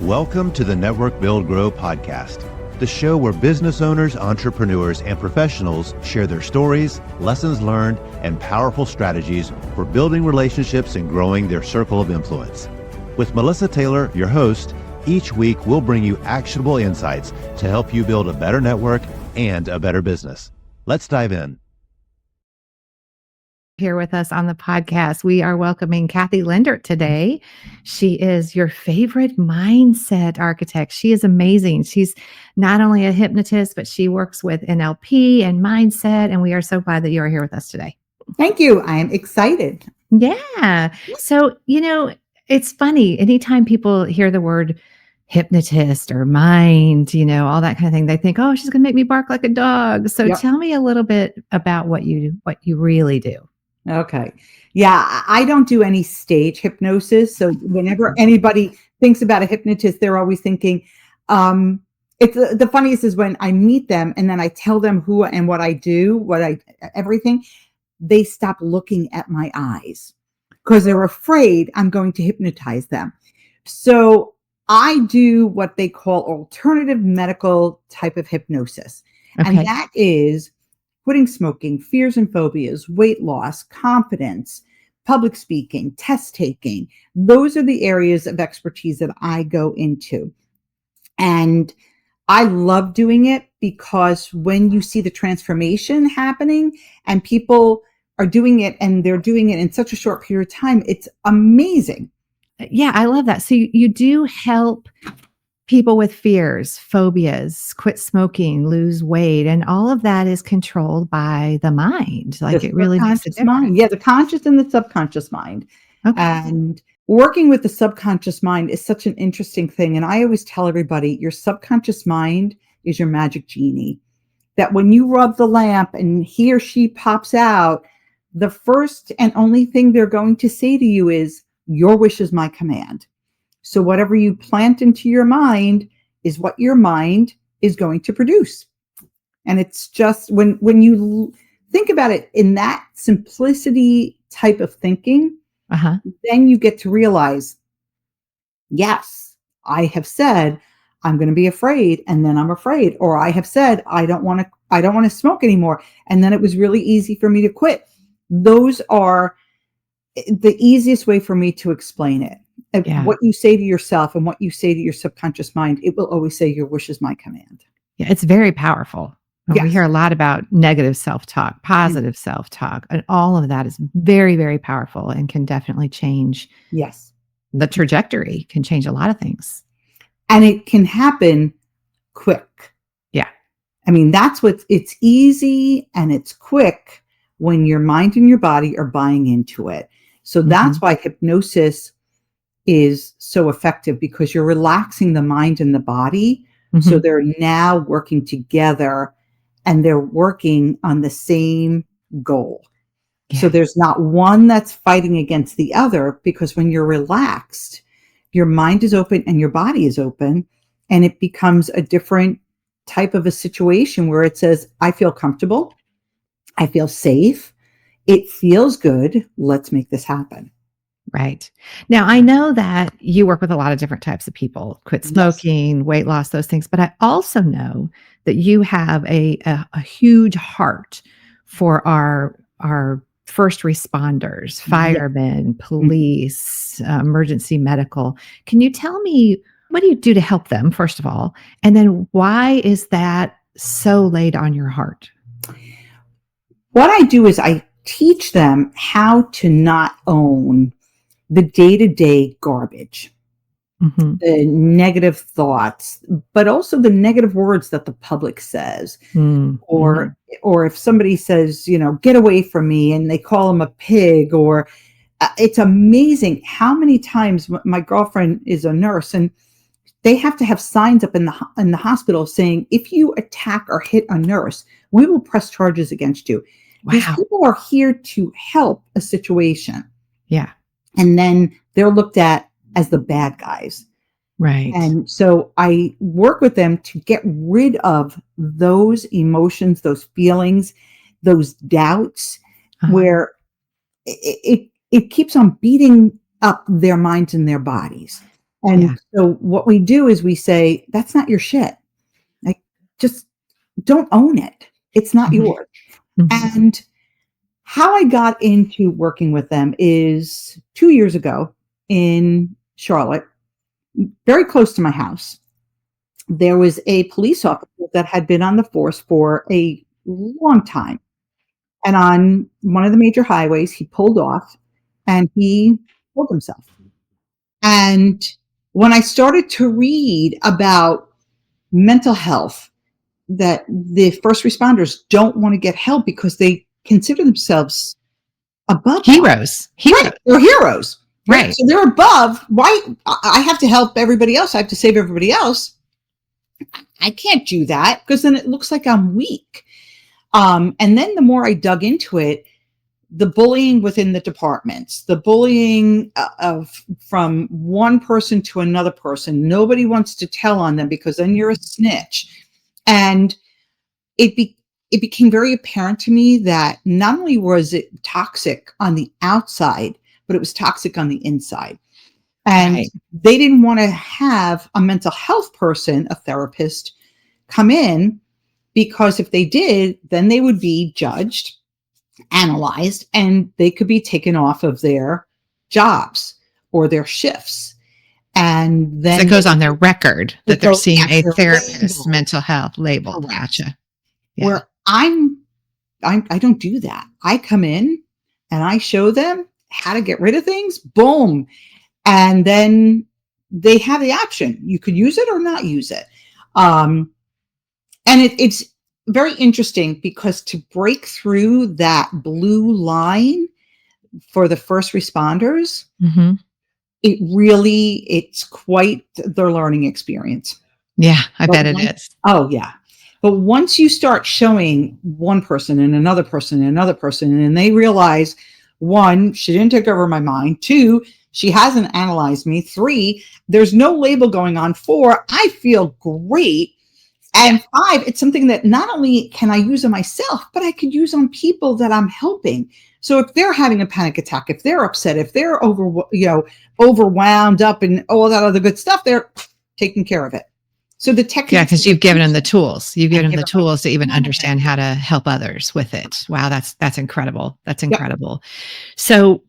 Welcome to the Network Build Grow podcast, the show where business owners, entrepreneurs, and professionals share their stories, lessons learned, and powerful strategies for building relationships and growing their circle of influence. With Melissa Taylor, your host, each week we'll bring you actionable insights to help you build a better network and a better business. Let's dive in. Here with us on the podcast, we are welcoming Kathy Lindert today. She is your favorite mindset architect. She is amazing. She's not only a hypnotist, but she works with NLP and mindset. And we are so glad that you are here with us today. Thank you. I am excited. Yeah. So, it's funny. Anytime people hear the word hypnotist or mind, all that kind of thing, they think, oh, she's going to make me bark like a dog. So Tell me a little bit about what you really do. Okay. Yeah, I don't do any stage hypnosis. So whenever anybody thinks about a hypnotist, they're always thinking, it's the funniest is when I meet them and then I tell them who and what I do, everything, they stop looking at my eyes because they're afraid I'm going to hypnotize them. So I do what they call alternative medical type of hypnosis. Okay. And that is quitting smoking, fears and phobias, weight loss, confidence, public speaking, test taking. Those are the areas of expertise that I go into. And I love doing it because when you see the transformation happening and people are doing it and they're doing it in such a short period of time, it's amazing. Yeah, I love that. So you do help people with fears, phobias, quit smoking, lose weight, and all of that is controlled by the mind. Like it really makes a difference. Mind. Yeah, the conscious and the subconscious mind. Okay. And working with the subconscious mind is such an interesting thing. And I always tell everybody, your subconscious mind is your magic genie. That when you rub the lamp and he or she pops out, the first and only thing they're going to say to you is, your wish is my command. So whatever you plant into your mind is what your mind is going to produce. And it's just when you think about it in that simplicity type of thinking, then you get to realize, yes, I have said I'm going to be afraid, and then I'm afraid, or I have said I don't want to smoke anymore, and then it was really easy for me to quit. Those are the easiest way for me to explain it. Yeah. What you say to yourself and what you say to your subconscious mind, it will always say your wish is my command. Yeah, it's very powerful. Yes. We hear a lot about negative self-talk, positive self-talk, and all of that is very, very powerful and can definitely change. Yes. The trajectory can change a lot of things. And it can happen quick. Yeah. I mean, it's easy and it's quick when your mind and your body are buying into it. So that's why hypnosis is so effective, because you're relaxing the mind and the body. So they're now working together and they're working on the same goal. Yeah. So there's not one that's fighting against the other, because when you're relaxed, your mind is open and your body is open, and it becomes a different type of a situation where it says, I feel comfortable. I feel safe. It feels good. Let's make this happen. Right. Now, I know that you work with a lot of different types of people, quit smoking, weight loss, those things. But I also know that you have a huge heart for our first responders, firemen, police, emergency medical. Can you tell me, what do you do to help them, first of all? And then why is that so laid on your heart? What I do is I teach them how to not own the day-to-day garbage, the negative thoughts, but also the negative words that the public says, or if somebody says, get away from me, and they call them a pig, or it's amazing how many times my girlfriend is a nurse, and they have to have signs up in the hospital saying, if you attack or hit a nurse, we will press charges against you. Wow. These people are here to help a situation. Yeah. And then they're looked at as the bad guys. Right. And so I work with them to get rid of those emotions, those feelings, those doubts, where it keeps on beating up their minds and their bodies. And so what we do is we say, that's not your shit. Like, just don't own it. It's not yours. And how I got into working with them is 2 years ago in Charlotte, very close to my house. There was a police officer that had been on the force for a long time. And on one of the major highways, he pulled off and he killed himself. And when I started to read about mental health, that the first responders don't want to get help because they consider themselves above heroes. Right. They're heroes. Right. So they're above. Why? I have to help everybody else. I have to save everybody else. I can't do that because then it looks like I'm weak. And then the more I dug into it, the bullying within the departments, the bullying from one person to another person. Nobody wants to tell on them because then you're a snitch. And it became very apparent to me that not only was it toxic on the outside, but it was toxic on the inside. And they didn't want to have a mental health person, a therapist, come in, because if they did, then they would be judged, analyzed, and they could be taken off of their jobs or their shifts. And then it goes on their record that they're seeing a therapist, label. mental health label. Correct. Gotcha. Where I don't do that. I come in and I show them how to get rid of things. Boom. And then they have the option. You could use it or not use it. And it's very interesting because to break through that blue line for the first responders, it's quite their learning experience. Yeah, I bet it is. Oh, yeah. But once you start showing one person and another person and another person, and they realize, one, she didn't take over my mind. Two, she hasn't analyzed me. Three, there's no label going on. Four, I feel great. And five, it's something that not only can I use on myself, but I could use on people that I'm helping. So if they're having a panic attack, if they're upset, if they're overwound up and all that other good stuff, they're taking care of it. So the technique. Yeah, because you've given them the tools. You've given them the tools to even understand how to help others with it. Wow, that's incredible. That's incredible. Yep. So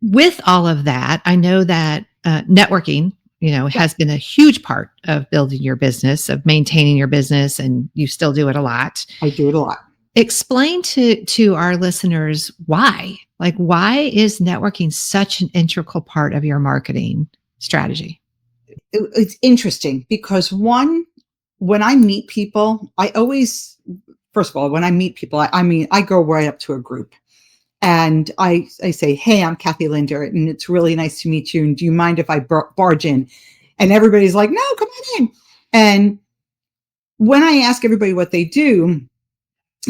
with all of that, I know that networking, has been a huge part of building your business, of maintaining your business, and you still do it a lot. I do it a lot. Explain to our listeners why. Like, why is networking such an integral part of your marketing strategy? It's interesting because one, when I meet people, first of all, when I meet people, I go right up to a group and I say, hey, I'm Kathy Lindert and it's really nice to meet you. And do you mind if I barge in? And everybody's like, no, come on in. And when I ask everybody what they do,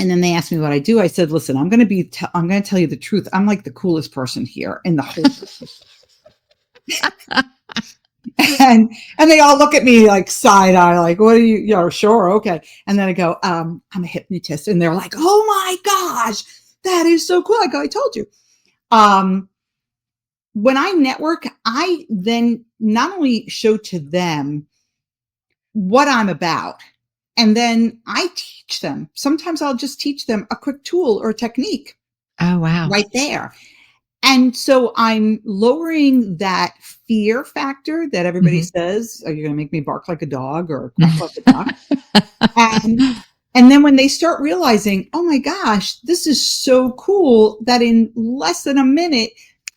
and then they ask me what I do, I said, listen, I'm going to tell you the truth. I'm like the coolest person here in the whole And they all look at me like side eye, like, what are you, sure. Okay. And then I go, I'm a hypnotist. And they're like, oh my gosh, that is so cool. I go, I told you. When I network, I then not only show to them what I'm about, and then I teach them. Sometimes I'll just teach them a quick tool or a technique. Oh, wow. Right there. And so I'm lowering that fear factor that everybody says, are you going to make me bark like a dog or quack like a duck? And then when they start realizing, oh my gosh, this is so cool that in less than a minute,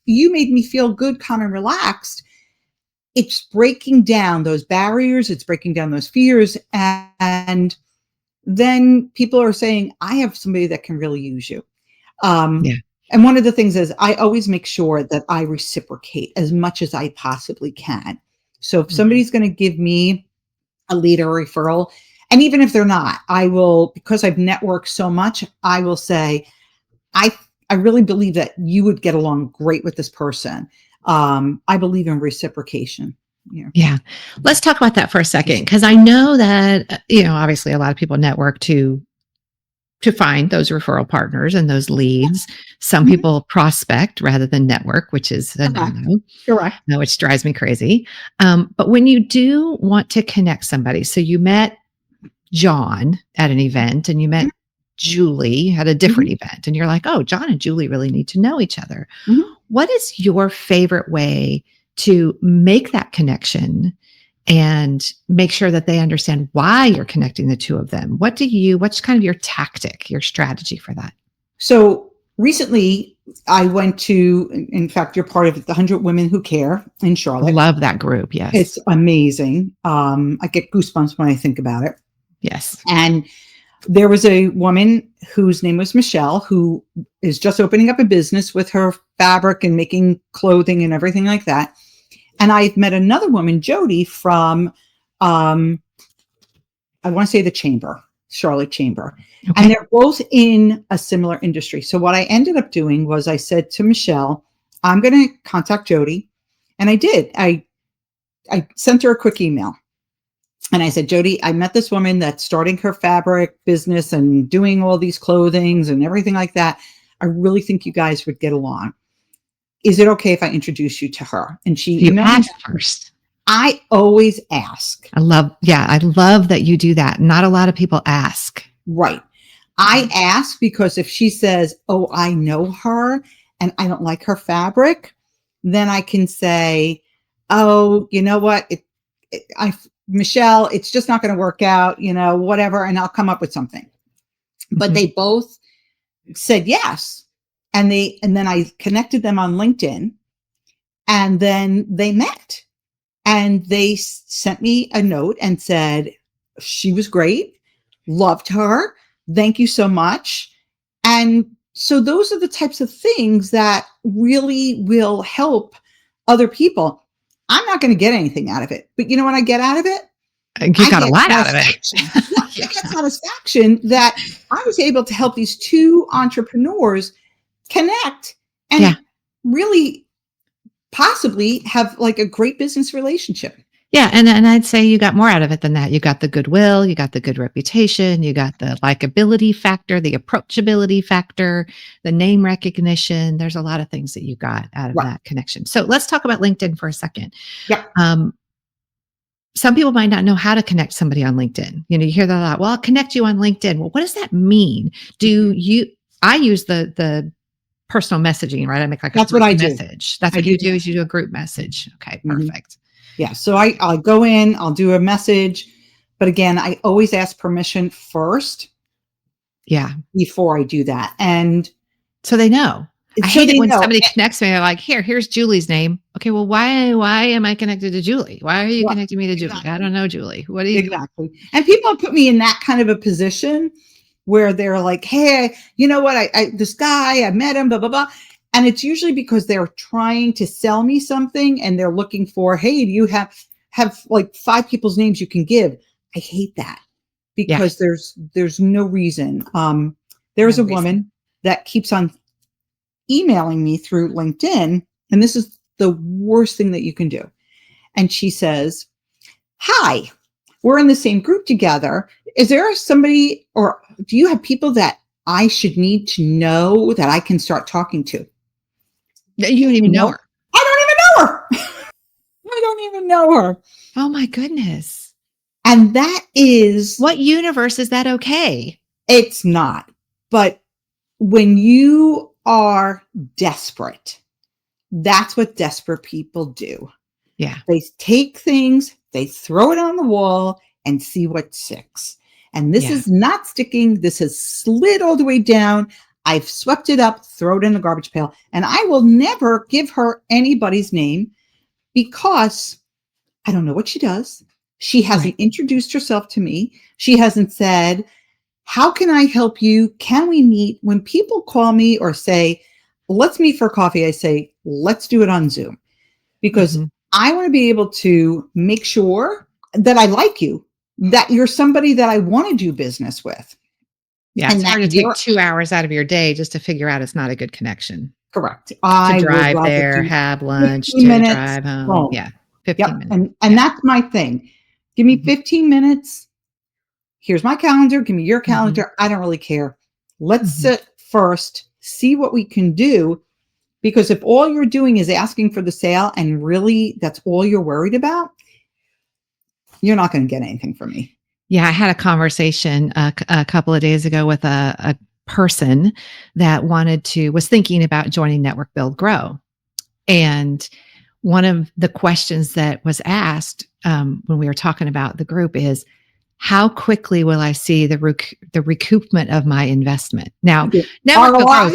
you made me feel good, calm, and relaxed. It's breaking down those barriers. It's breaking down those fears. And then people are saying, I have somebody that can really use you. And one of the things is I always make sure that I reciprocate as much as I possibly can. So if somebody's going to give me a lead or referral, and even if they're not, I will, because I've networked so much, I will say, I really believe that you would get along great with this person. I believe in reciprocation. Yeah. Let's talk about that for a second. Because I know that, obviously a lot of people network to to find those referral partners and those leads. Some Mhm. people prospect rather than network, which is a Correct. no-no, Correct. which drives me crazy. But when you do want to connect somebody, so you met John at an event and you met Julie at a different Mhm. event, and you're like, oh, John and Julie really need to know each other. Mhm. What is your favorite way to make that connection and make sure that they understand why you're connecting the two of them? What's kind of your tactic, your strategy for that? So recently, I went to, in fact, you're part of the 100 Women Who Care in Charlotte. Love that group. Yes. It's amazing. I get goosebumps when I think about it. Yes. And there was a woman whose name was Michelle, who is just opening up a business with her fabric and making clothing and everything like that. And I've met another woman, Jody, from, I want to say the Chamber, Charlotte Chamber. Okay. And they're both in a similar industry. So what I ended up doing was I said to Michelle, I'm going to contact Jody. And I did. I sent her a quick email. And I said, Jody, I met this woman that's starting her fabric business and doing all these clothings and everything like that. I really think you guys would get along. Is it okay if I introduce you to her? And she You emailed me asked back. first. I always ask. I love that you do that. Not a lot of people ask. Right. I ask because if she says, oh, I know her and I don't like her fabric, then I can say, oh, you know what? Michelle, it's just not going to work out, whatever. And I'll come up with something. But they both said yes. And then I connected them on LinkedIn, and then they met, and they sent me a note and said, she was great. Loved her. Thank you so much. And so those are the types of things that really will help other people. I'm not going to get anything out of it, but you know what I get out of it? You got a lot out of it. I get satisfaction that I was able to help these two entrepreneurs connect and really possibly have like a great business relationship. Yeah. And I'd say you got more out of it than that. You got the goodwill, you got the good reputation, you got the likability factor, the approachability factor, the name recognition. There's a lot of things that you got out of that connection. So let's talk about LinkedIn for a second. Yeah. Some people might not know how to connect somebody on LinkedIn. You hear that a lot. Well, I'll connect you on LinkedIn. Well, what does that mean? I use the personal messaging, right? I make like a group message. That's what you do is you do a group message. Okay, perfect. Yeah. So I'll go in, I'll do a message, but again, I always ask permission first. Yeah. Before I do that. And so they know. I hate it when somebody connects me. They're like, here's Julie's name. Okay, well, why am I connected to Julie? Why are you connecting me to Julie? I don't know Julie. What do you exactly? And people put me in that kind of a position where they're like, hey, you know what? This guy, I met him, blah, blah, blah. And it's usually because they're trying to sell me something and they're looking for, hey, do you have like 5 people's names you can give? I hate that because there's no reason. There's a woman that keeps on emailing me through LinkedIn, and this is the worst thing that you can do. And she says, hi, we're in the same group together. Is there somebody, or do you have people that I should need to know that I can start talking to? You don't even know her. I don't even know her. I don't even know her. Oh my goodness. And that is... What universe is that okay? It's not. But when you are desperate, that's what desperate people do. Yeah. They take things, they throw it on the wall and see what sticks. And this is not sticking. This has slid all the way down. I've swept it up, throw it in the garbage pail. And I will never give her anybody's name because I don't know what she does. She hasn't introduced herself to me. She hasn't said, how can I help you? Can we meet? When people call me or say, let's meet for coffee, I say, let's do it on Zoom because I want to be able to make sure that I like you, that you're somebody that I want to do business with. Yeah, it's hard to take 2 hours out of your day just to figure out it's not a good connection. Correct. To drive there, have lunch, to drive home. Home. Yeah, 15 minutes. And that's my thing. Give me 15 minutes. Here's my calendar. Give me your calendar. I don't really care. Let's sit first, see what we can do. Because if all you're doing is asking for the sale and really that's all you're worried about, you're not going to get anything from me. Yeah, I had a conversation a couple of days ago with a person that was thinking about joining Network Build Grow. And one of the questions that was asked when we were talking about the group is, how quickly will I see the recoupment of my investment? Now, Network Build Grow,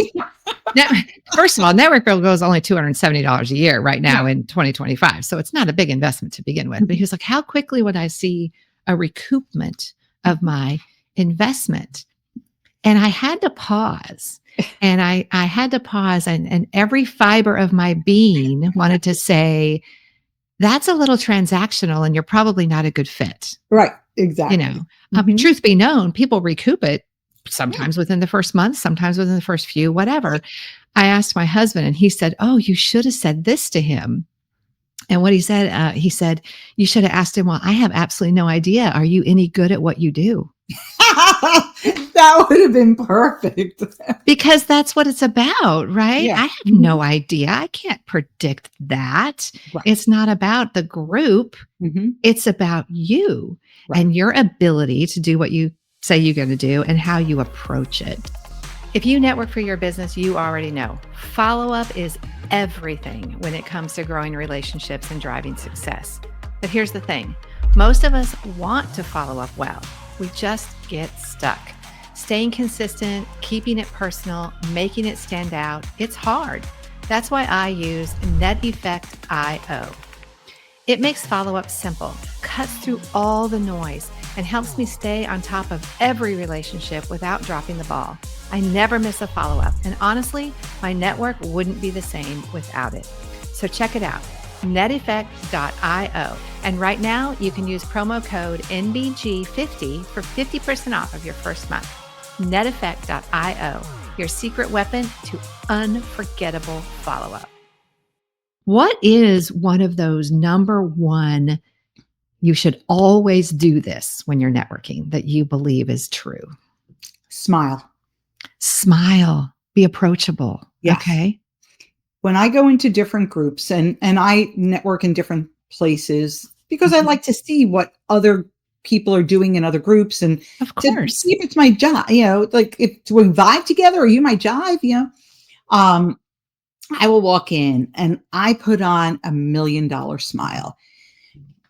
first of all, Network Build Grow is only $270 a year right now in 2025. So it's not a big investment to begin with. But he was like, how quickly would I see a recoupment of my investment? And I had to pause. And I had to pause, and every fiber of my being wanted to say, that's a little transactional and you're probably not a good fit. Right. Exactly. Truth be known, people recoup it sometimes within the first month, sometimes within the first few, whatever. I asked my husband and he said, oh, you should have said this to him. And what he said, you should have asked him, well, I have absolutely no idea. Are you any good at what you do? That would have been perfect. Because that's what it's about, right? Yeah. I have no idea. I can't predict that. Right. It's not about the group. It's about you and your ability to do what you say you're going to do and how you approach it. If you network for your business, you already know follow-up is everything when it comes to growing relationships and driving success. But here's the thing. Most of us want to follow up well. We just get stuck. Staying consistent, keeping it personal, making it stand out, it's hard. That's why I use NetEffect.io. It makes follow-up simple, cuts through all the noise, and helps me stay on top of every relationship without dropping the ball. I never miss a follow-up, and honestly, my network wouldn't be the same without it. So check it out, NetEffect.io. And right now, you can use promo code NBG50 for 50% off of your first month. NetEffect.io, your secret weapon to unforgettable follow-up. What is one of those number one, you should always do this when you're networking, that you believe is true? Smile. Smile. Be approachable. Yes. Okay. When I go into different groups and I network in different places because I like to see what other people are doing in other groups, and of course, see if it's my job, like if do we vibe together? Are you my jive? I will walk in and I put on $1 million smile.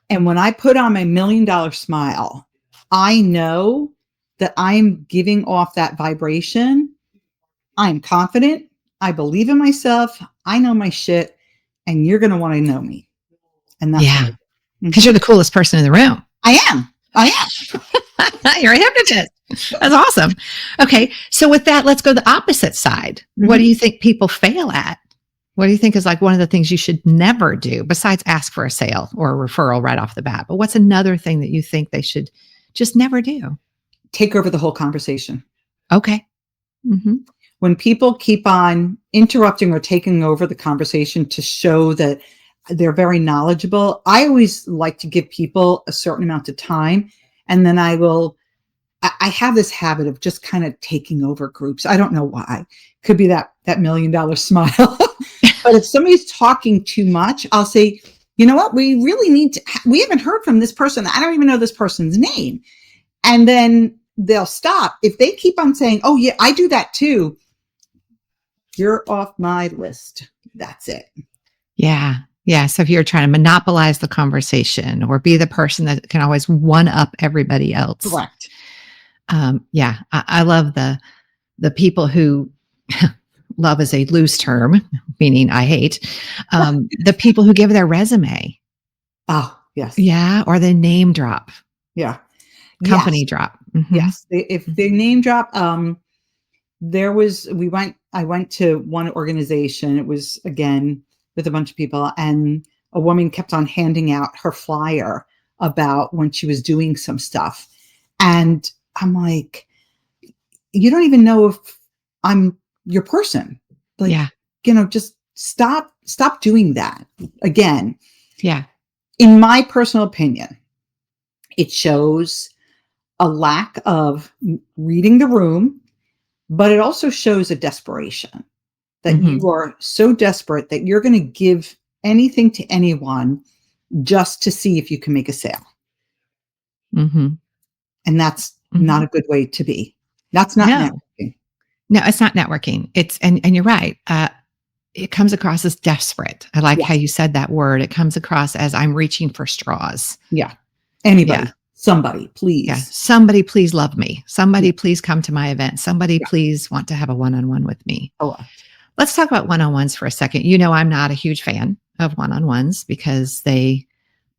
And when I put on my $1 million smile, I know that I'm giving off that vibration. I'm confident. I believe in myself. I know my shit, and you're going to want to know me. And that's because you're the coolest person in the room. I am. You're a hypnotist. That's awesome. Okay. So with that, let's go the opposite side. What do you think people fail at? What do you think is like one of the things you should never do besides ask for a sale or a referral right off the bat? But what's another thing that you think they should just never do? Take over the whole conversation. Okay. When people keep on interrupting or taking over the conversation to show that they're very knowledgeable, I always like to give people a certain amount of time. And then I have this habit of just kind of taking over groups. I don't know why. Could be that $1 million smile. But if somebody's talking too much, I'll say, you know what? We really need to, we haven't heard from this person. I don't even know this person's name. And then they'll stop. If they keep on saying, oh yeah, I do that too, you're off my list. That's it. Yeah. Yeah. So if you're trying to monopolize the conversation or be the person that can always one up everybody else. Correct. I love the people who love is a loose term, meaning I hate, the people who give their resume. Oh, yes. Yeah. Or the name drop. Yeah. Company drop. Yes. If they name drop, I went to one organization. It was again with a bunch of people, and a woman kept on handing out her flyer about when she was doing some stuff. And I'm like, you don't even know if I'm your person. Like, just stop doing that again. Yeah. In my personal opinion, it shows a lack of reading the room, but it also shows a desperation that Mhm. you are so desperate that you're going to give anything to anyone just to see if you can make a sale. Mhm. And that's not Mhm. a good way to be. That's not No. networking. No, it's not networking. It's and you're right. It comes across as desperate. I like how Yes. you said that word. It comes across as I'm reaching for straws. Yeah. Yeah. Anybody, somebody, Yeah. please. Somebody please love me. Yeah. Somebody please come to my event. Somebody Yeah. please want to have a one-on-one with me. Correct. Let's talk about one-on-ones for a second. You know, I'm not a huge fan of one-on-ones because they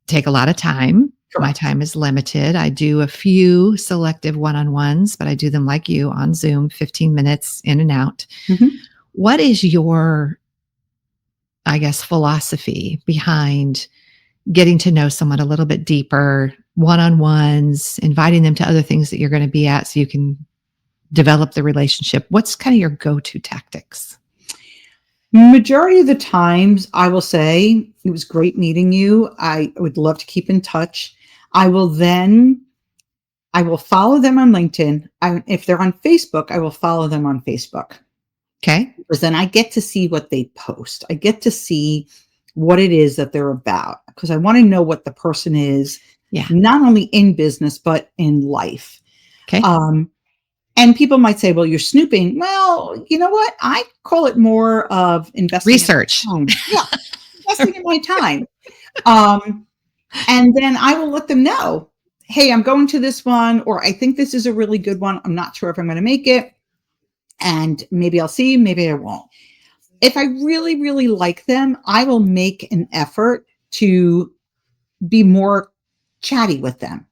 take a lot of time. My Correct. time is limited. I do a few selective one-on-ones, but I do them like you on Zoom, 15 minutes in and out. Mhm. What is your, I guess, philosophy behind getting to know someone a little bit deeper, one-on-ones, inviting them to other things that you're going to be at so you can develop the relationship? What's kind of your go-to tactics? Majority of the times, I will say, it was great meeting you. I would love to keep in touch. I will follow them on LinkedIn. If they're on Facebook, I will follow them on Facebook Okay. because then I get to see what they post. I get to see what it is that they're about because I want to know what the person is, Yeah. not only in business, but in life. Okay. And people might say, well, you're snooping. Well, you know what? I call it more of investing in Research. my time. Yeah, investing in my time. And then I will let them know, hey, I'm going to this one, or I think this is a really good one. I'm not sure if I'm going to make it. And maybe I'll see, maybe I won't. If I really, really like them, I will make an effort to be more chatty with them.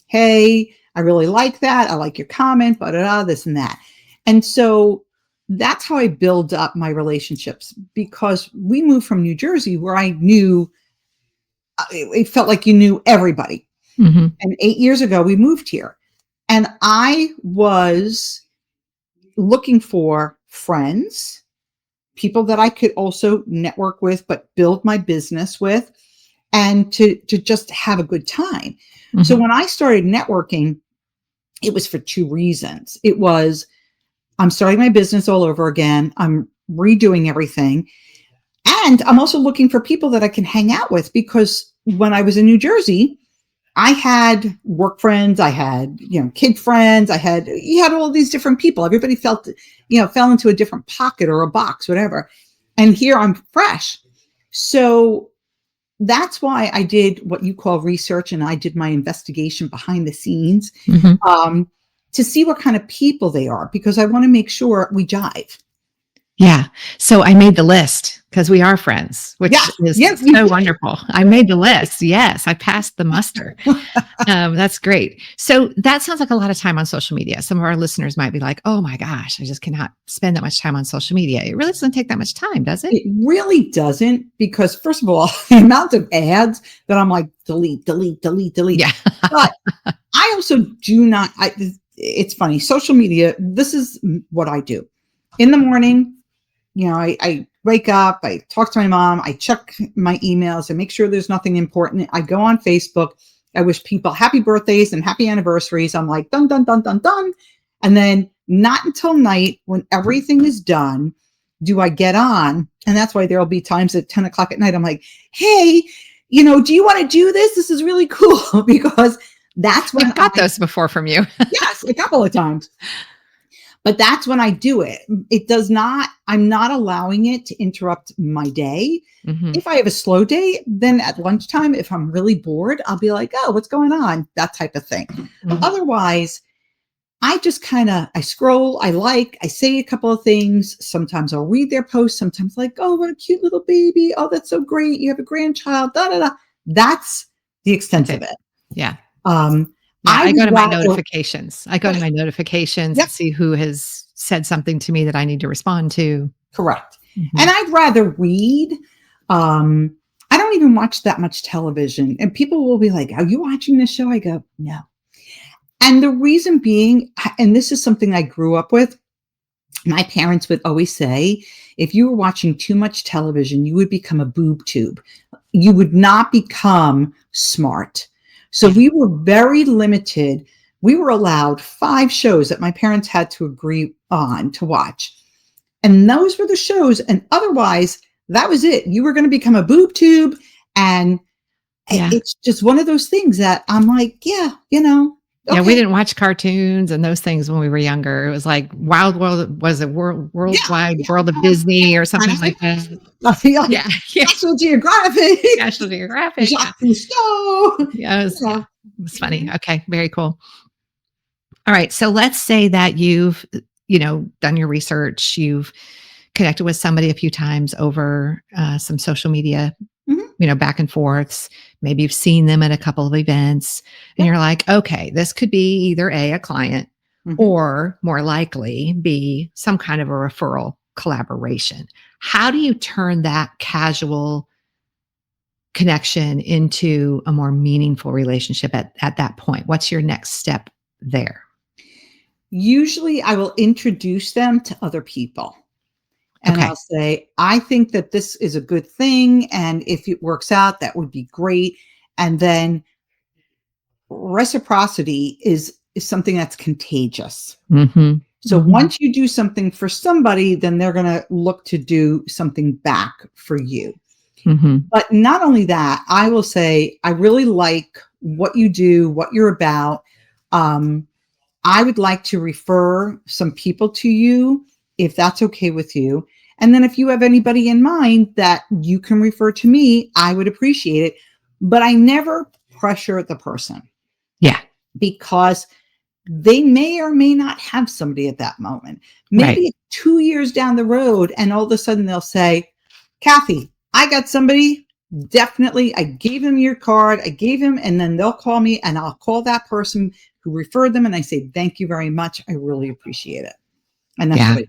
Hey, I really like that. I like your comment, this and that. And so that's how I build up my relationships because we moved from New Jersey where I knew it felt like you knew everybody. Mm-hmm. And 8 years ago, we moved here and I was looking for friends, people that I could also network with, but build my business with and to just have a good time. Mm-hmm. So when I started networking, it was for two reasons. It was, I'm starting my business all over again. I'm redoing everything. And I'm also looking for people that I can hang out with because when I was in New Jersey, I had work friends, I had, kid friends, you had all these different people. Everybody fell into a different pocket or a box, whatever. And here I'm fresh. So that's why I did what you call research and I did my investigation behind the scenes Mm-hmm. to see what kind of people they are, because I want to make sure we jive. Yeah. So I made the list because we are friends, which is You so did. wonderful. I made the list. Yes. I passed the muster. That's great. So that sounds like a lot of time on social media. Some of our listeners might be like, oh my gosh, I just cannot spend that much time on social media. It really doesn't take that much time, does it? It really doesn't, because first of all, the amount of ads that I'm like, delete. Yeah. But I also do not, it's funny, social media, this is what I do. In the morning, I wake up, I talk to my mom, I check my emails, I make sure there's nothing important. I go on Facebook, I wish people happy birthdays and happy anniversaries. I'm like, dun, dun, dun, dun, dun. And then not until night, when everything is done, do I get on. And that's why there'll be times at 10 o'clock at night, I'm like, hey, do you want to do this? This is really cool. Because that's when I've got those before from you. Yes, a couple of times. But that's when I do it. I'm not allowing it to interrupt my day. Mm-hmm. If I have a slow day, then at lunchtime, if I'm really bored, I'll be like, oh, what's going on? That type of thing. Mm-hmm. Otherwise, I just I scroll, I say a couple of things. Sometimes I'll read their posts. Sometimes like, oh, what a cute little baby. Oh, that's so great. You have a grandchild. Da, da, da. That's the extent of it. Yeah. I go to my rather, notifications. I go to my notifications Yep. and see who has said something to me that I need to respond to. Correct. Mm-hmm. And I'd rather read. I don't even watch that much television. And people will be like, are you watching this show? I go, no. And the reason being, and this is something I grew up with, my parents would always say, if you were watching too much television, you would become a boob tube. You would not become smart. So we were very limited. We were allowed 5 shows that my parents had to agree on to watch. And those were the shows. And otherwise, that was it. You were going to become a boob tube. And it's just one of those things that I'm like, yeah, Okay. Yeah, we didn't watch cartoons and those things when we were younger. It was like Wild World, was it Worldwide World of Disney or something like that? Yeah. National Geographic. National Geographic. Jacques Cousteau. Yeah, it was funny. Okay, very cool. All right, so let's say that you've, done your research, you've connected with somebody a few times over some social media, back and forths. Maybe you've seen them at a couple of events and you're like, okay, this could be either a client or more likely be some kind of a referral collaboration. How do you turn that casual connection into a more meaningful relationship at that point? What's your next step there? Usually I will introduce them to other people. And I'll say, I think that this is a good thing. And if it works out, that would be great. And then reciprocity is something that's contagious. So once you do something for somebody, then they're going to look to do something back for you. But not only that, I will say, I really like what you do, what you're about. I would like to refer some people to you if that's okay with you. And then if you have anybody in mind that you can refer to me, I would appreciate it. But I never pressure the person. Yeah. Because they may or may not have somebody at that moment. Maybe 2 years down the road, and all of a sudden they'll say, Kathy, I got somebody. Definitely. I gave him your card. I gave him, and then they'll call me and I'll call that person who referred them. And I say, thank you very much. I really appreciate it. And that's what I do.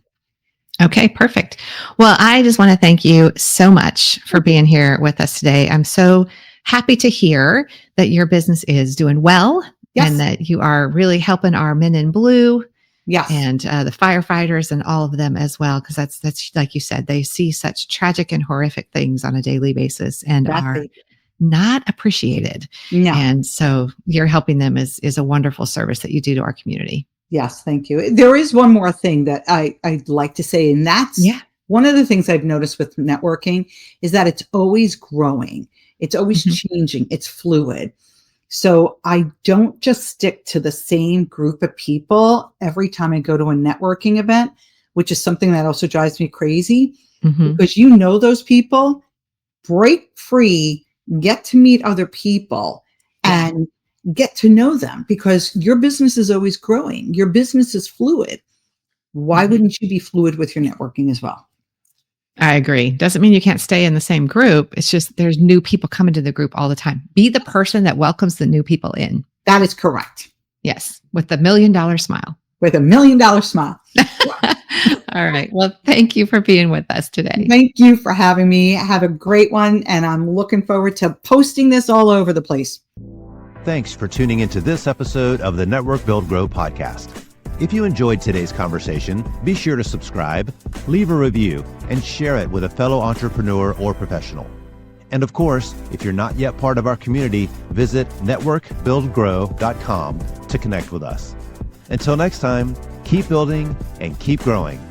Okay, perfect. Well, I just want to thank you so much for being here with us today. I'm so happy to hear that your business is doing well and that you are really helping our men in blue and the firefighters and all of them as well. Because that's like you said, they see such tragic and horrific things on a daily basis and are not appreciated. No. And so you're helping them is a wonderful service that you do to our community. Yes, thank you. There is one more thing that I'd like to say, and that's one of the things I've noticed with networking is that it's always growing. It's always changing. It's fluid. So I don't just stick to the same group of people every time I go to a networking event, which is something that also drives me crazy because those people, break free, get to meet other people and get to know them because your business is always growing. Your business is fluid. Why wouldn't you be fluid with your networking as well? I agree. Doesn't mean you can't stay in the same group. It's just there's new people coming to the group all the time. Be the person that welcomes the new people in. That is correct. Yes. With $1 million smile. With $1 million smile. All right. Well, thank you for being with us today. Thank you for having me. Have a great one. And I'm looking forward to posting this all over the place. Thanks for tuning into this episode of the Network Build Grow podcast. If you enjoyed today's conversation, be sure to subscribe, leave a review, and share it with a fellow entrepreneur or professional. And of course, if you're not yet part of our community, visit networkbuildgrow.com to connect with us. Until next time, keep building and keep growing.